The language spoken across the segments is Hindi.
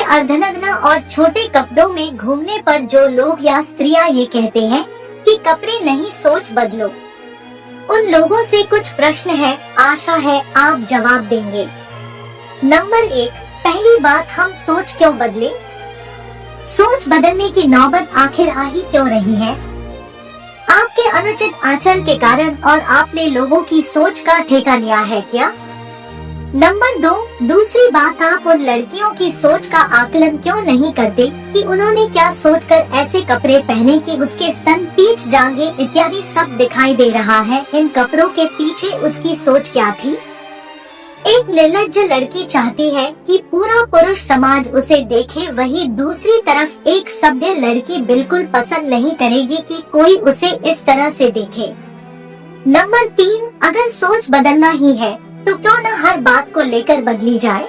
अर्धनग्न और छोटे कपड़ों में घूमने पर जो लोग या स्त्रियां ये कहते हैं कि कपड़े नहीं सोच बदलो, उन लोगों से कुछ प्रश्न है, आशा है आप जवाब देंगे। नंबर 1, पहली बात, हम सोच क्यों बदले? सोच बदलने की नौबत आखिर आ ही क्यों रही है? आपके अनुचित आचरण के कारण, और आपने लोगों की सोच का ठेका लिया है क्या? नंबर 2, दूसरी बात, आप उन लड़कियों की सोच का आकलन क्यों नहीं करते कि उन्होंने क्या सोचकर ऐसे कपड़े पहने कि उसके स्तन, पीठ, जांघें इत्यादि सब दिखाई दे रहा है। इन कपड़ों के पीछे उसकी सोच क्या थी? एक निर्लज्ज लड़की चाहती है कि पूरा पुरुष समाज उसे देखे, वही दूसरी तरफ एक सभ्य लड़की बिल्कुल पसंद नहीं करेगी कि कोई उसे इस तरह से देखे। नंबर 3, अगर सोच बदलना ही है तो क्यों न हर बात को लेकर बदली जाए।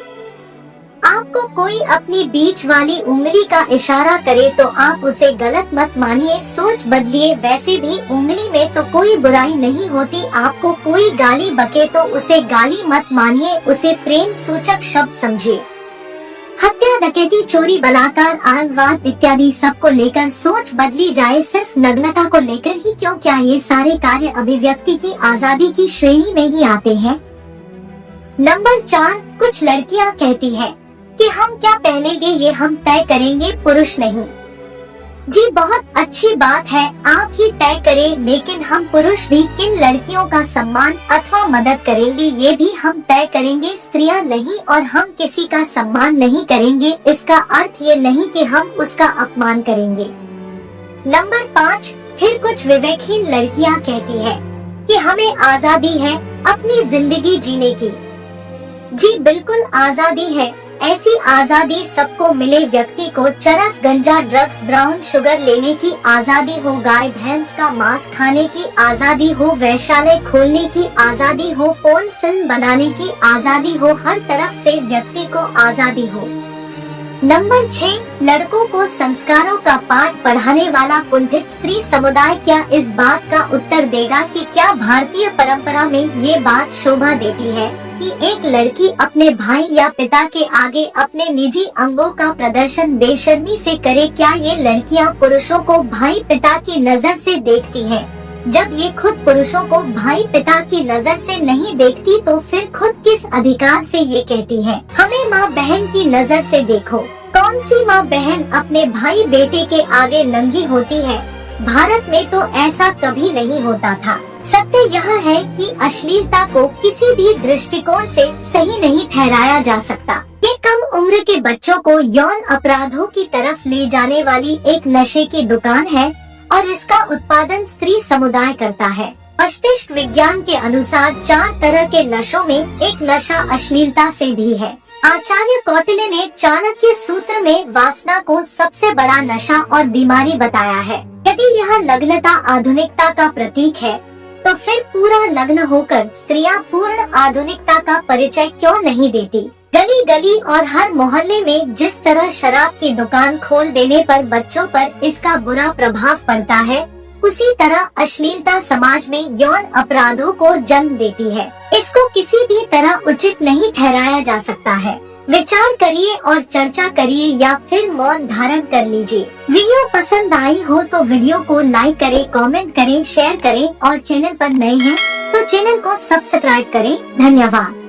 आपको कोई अपनी बीच वाली उंगली का इशारा करे तो आप उसे गलत मत मानिए, सोच बदलिए। वैसे भी उंगली में तो कोई बुराई नहीं होती। आपको कोई गाली बके तो उसे गाली मत मानिए, उसे प्रेम सूचक शब्द समझिए। हत्या, डकैती, चोरी, बलात्कार, आतंकवाद इत्यादि सब को लेकर सोच बदली जाए, सिर्फ नग्नता को लेकर ही क्यों? क्या ये सारे कार्य अभिव्यक्ति की आजादी की श्रेणी में ही आते हैं? नंबर 4, कुछ लड़कियां कहती हैं कि हम क्या पहनेंगे ये हम तय करेंगे, पुरुष नहीं। जी बहुत अच्छी बात है, आप ही तय करें, लेकिन हम पुरुष भी किन लड़कियों का सम्मान अथवा मदद करेंगे ये भी हम तय करेंगे, स्त्रियां नहीं। और हम किसी का सम्मान नहीं करेंगे, इसका अर्थ ये नहीं कि हम उसका अपमान करेंगे। नंबर 5, फिर कुछ विवेकहीन लड़कियां कहती है कि हमें आजादी है अपनी जिंदगी जीने की। जी बिल्कुल आजादी है, ऐसी आजादी सबको मिले। व्यक्ति को चरस, गंजा, ड्रग्स, ब्राउन शुगर लेने की आजादी हो, गाय भैंस का मांस खाने की आजादी हो, वैश्यालय खोलने की आजादी हो, पोर्न फिल्म बनाने की आजादी हो, हर तरफ से व्यक्ति को आजादी हो। नंबर 6, लड़कों को संस्कारों का पाठ पढ़ाने वाला कुंठित स्त्री समुदाय क्या इस बात का उत्तर देगा कि क्या भारतीय परंपरा में ये बात शोभा देती है कि एक लड़की अपने भाई या पिता के आगे अपने निजी अंगों का प्रदर्शन बेशर्मी से करे? क्या ये लड़कियां पुरुषों को भाई पिता की नजर से देखती हैं? जब ये खुद पुरुषों को भाई पिता की नजर से नहीं देखती तो फिर खुद किस अधिकार से ये कहती है हमें माँ बहन की नजर से देखो? कौन सी माँ बहन अपने भाई बेटे के आगे नंगी होती है? भारत में तो ऐसा कभी नहीं होता था। सत्य यह है कि अश्लीलता को किसी भी दृष्टिकोण से सही नहीं ठहराया जा सकता। ये कम उम्र के बच्चों को यौन अपराधों की तरफ ले जाने वाली एक नशे की दुकान है और इसका उत्पादन स्त्री समुदाय करता है। मस्तिष्क विज्ञान के अनुसार 4 तरह के नशों में एक नशा अश्लीलता से भी है। आचार्य कौटिल्य ने चाणक्य सूत्र में वासना को सबसे बड़ा नशा और बीमारी बताया है। यदि यह नग्नता आधुनिकता का प्रतीक है तो फिर पूरा नग्न होकर स्त्रियां पूर्ण आधुनिकता का परिचय क्यों नहीं देती? गली गली और हर मोहल्ले में जिस तरह शराब की दुकान खोल देने पर बच्चों पर इसका बुरा प्रभाव पड़ता है, उसी तरह अश्लीलता समाज में यौन अपराधों को जन्म देती है। इसको किसी भी तरह उचित नहीं ठहराया जा सकता है। विचार करिए और चर्चा करिए या फिर मौन धारण कर लीजिए। वीडियो पसंद आई हो तो वीडियो को लाइक करें, कमेंट करें, शेयर करें और चैनल पर नए हैं तो चैनल को सब्सक्राइब करें। धन्यवाद।